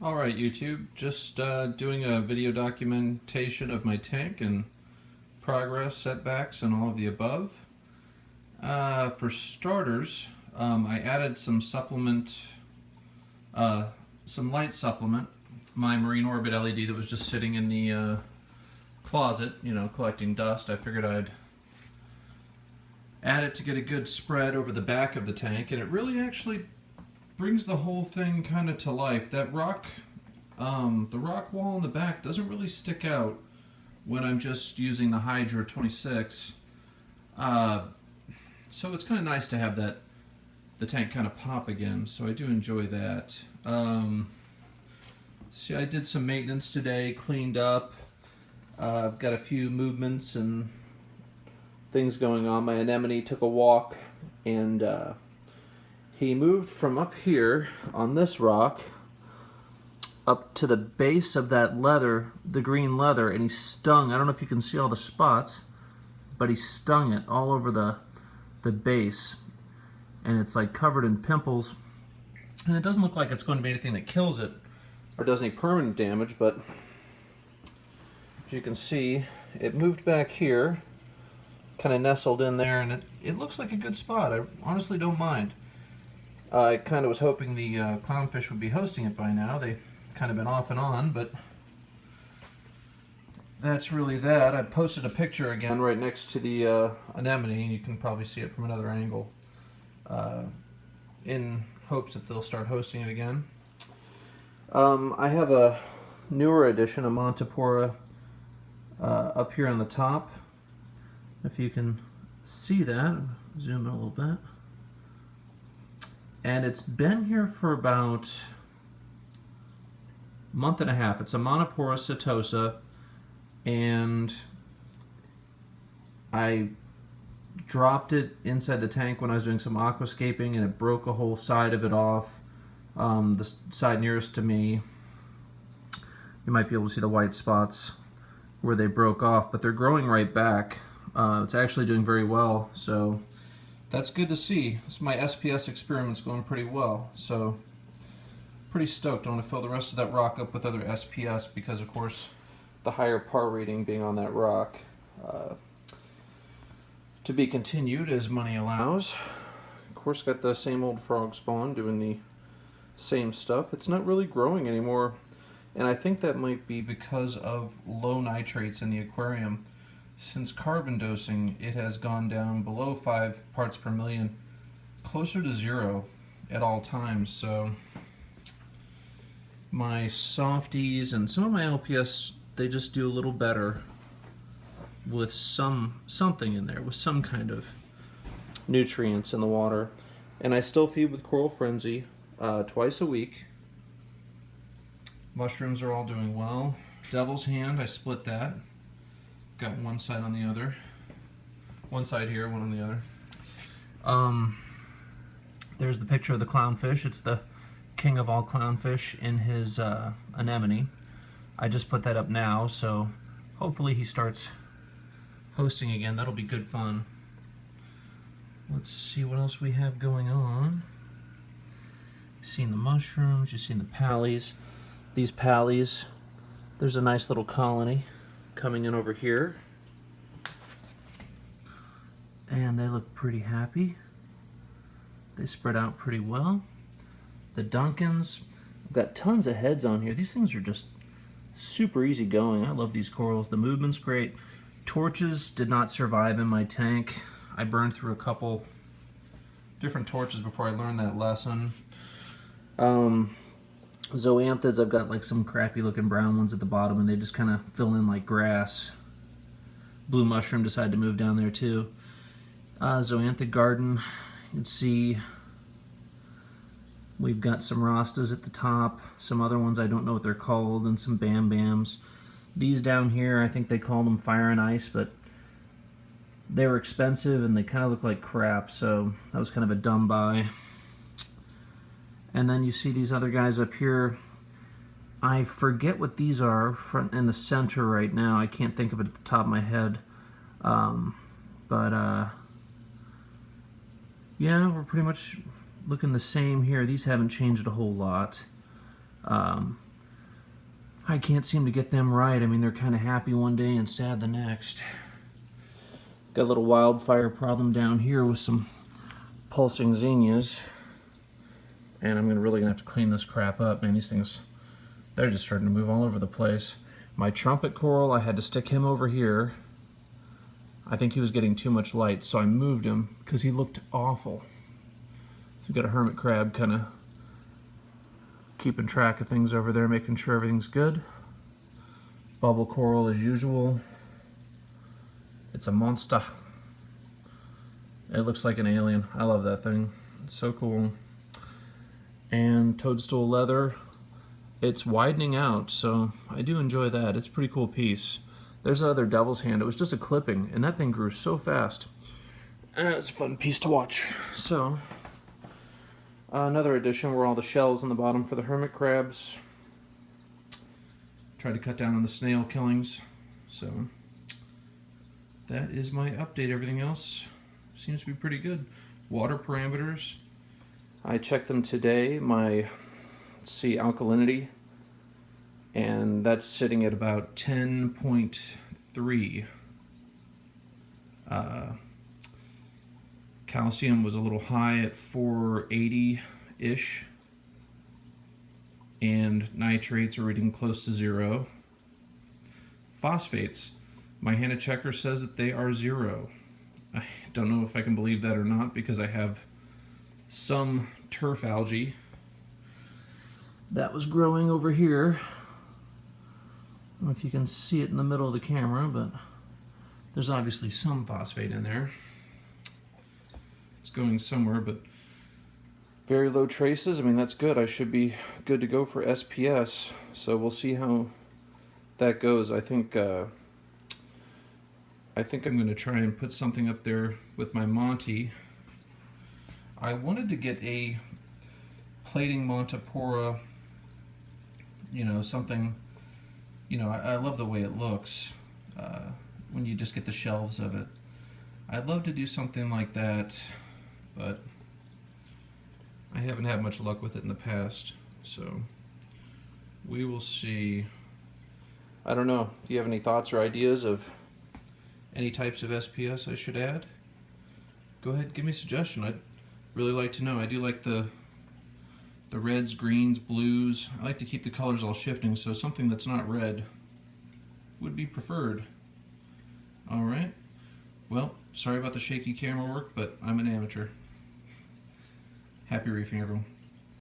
Alright YouTube, just doing a video documentation of my tank and progress, setbacks, and all of the above. For starters, I added some supplement, some light supplement, my Marine Orbit LED that was just sitting in the closet, collecting dust. I figured I'd add it to get a good spread over the back of the tank, and it really actually brings the whole thing kind of to life. That rock, the rock wall in the back doesn't really stick out when I'm just using the Hydra 26. So it's kind of nice to have the tank kind of pop again, so I do enjoy that. See, I did some maintenance today, cleaned up. I've got a few movements and things going on. My anemone took a walk, and he moved from up here on this rock up to the base of that leather, the green leather, and he stung. I don't know if you can see all the spots, but he stung it all over the base, and it's like covered in pimples, and it doesn't look like it's going to be anything that kills it or does any permanent damage, but as you can see, it moved back here, kind of nestled in there, and it looks like a good spot. I honestly don't mind. I kind of was hoping the clownfish would be hosting it by now. They've kind of been off and on, but that's really that. I posted a picture again right next to the anemone, and you can probably see it from another angle, in hopes that they'll start hosting it again. I have a newer edition, a Montipora, up here on the top. If you can see that, zoom in a little bit. And it's been here for about a month and a half. It's a Montipora setosa, and I dropped it inside the tank when I was doing some aquascaping, and it broke a whole side of it off, the side nearest to me. You might be able to see the white spots where they broke off, but they're growing right back. It's actually doing very well, so that's good to see. My SPS experiment's going pretty well, so pretty stoked. I want to fill the rest of that rock up with other SPS because, of course, the higher par rating being on that rock. To be continued as money allows. Of course, got the same old frog spawn doing the same stuff. It's not really growing anymore, and I think that might be because of low nitrates in the aquarium. Since carbon dosing, it has gone down below 5 parts per million, closer to 0 at all times. So my softies and some of my LPS, they just do a little better with something in there, with some kind of nutrients in the water. And I still feed with Coral Frenzy twice a week. Mushrooms are all doing well. Devil's Hand, I split that. Got one side on the other. One side here, one on the other. There's the picture of the clownfish. It's the king of all clownfish in his anemone. I just put that up now, so hopefully he starts hosting again. That'll be good fun. Let's see what else we have going on. You've seen the mushrooms, you've seen the pallies. These pallies, there's a nice little colony coming in over here, and they look pretty happy. They spread out pretty well. The Duncans, I've got tons of heads on here. These things are just super easy going. I love these corals. The movement's great. Torches did not survive in my tank. I burned through a couple different torches before I learned that lesson. Zoanthids, I've got like some crappy looking brown ones at the bottom, and they just kind of fill in like grass. Blue mushroom decided to move down there too. Zoanthid garden, you can see we've got some Rastas at the top, some other ones I don't know what they're called, and some Bam Bams. These down here, I think they call them Fire and Ice, but they were expensive and they kind of look like crap, so that was kind of a dumb buy. And then you see these other guys up here. I forget what these are front in the center right now. I can't think of it at the top of my head. Yeah, we're pretty much looking the same here. These haven't changed a whole lot. I can't seem to get them right. I mean, they're kind of happy one day and sad the next. Got a little wildfire problem down here with some pulsing zinnias. And I'm really gonna have to clean this crap up. Man, these things, they're just starting to move all over the place. My trumpet coral, I had to stick him over here. I think he was getting too much light, so I moved him because he looked awful. So we've got a hermit crab kind of keeping track of things over there, making sure everything's good. Bubble coral as usual. It's a monster. It looks like an alien. I love that thing. It's so cool. And toadstool leather. It's widening out, so I do enjoy that. It's a pretty cool piece. There's that other devil's hand. It was just a clipping, and that thing grew so fast. It's a fun piece to watch. So, another addition were all the shells on the bottom for the hermit crabs. Tried to cut down on the snail killings. So, that is my update. Everything else seems to be pretty good. Water parameters. I checked them today. My, let's see, alkalinity. And that's sitting at about 10.3. Calcium was a little high at 480-ish. And nitrates are reading close to 0. Phosphates, my HANA checker says that they are 0. I don't know if I can believe that or not because I have some turf algae that was growing over here. I don't know if you can see it in the middle of the camera, but there's obviously some phosphate in there. It's going somewhere, but very low traces. I mean, that's good. I should be good to go for SPS, so we'll see how that goes. I think I'm going to try and put something up there with my Monty. I wanted to get a plating Montipora, you know, something, you know, I love the way it looks when you just get the shelves of it. I'd love to do something like that, but I haven't had much luck with it in the past, so we will see. I don't know. Do you have any thoughts or ideas of any types of SPS I should add? Go ahead, give me a suggestion. I'd really like to know. I do like the reds, greens, blues. I like to keep the colors all shifting, so something that's not red would be preferred. Alright. Well, sorry about the shaky camera work, but I'm an amateur. Happy reefing, everyone.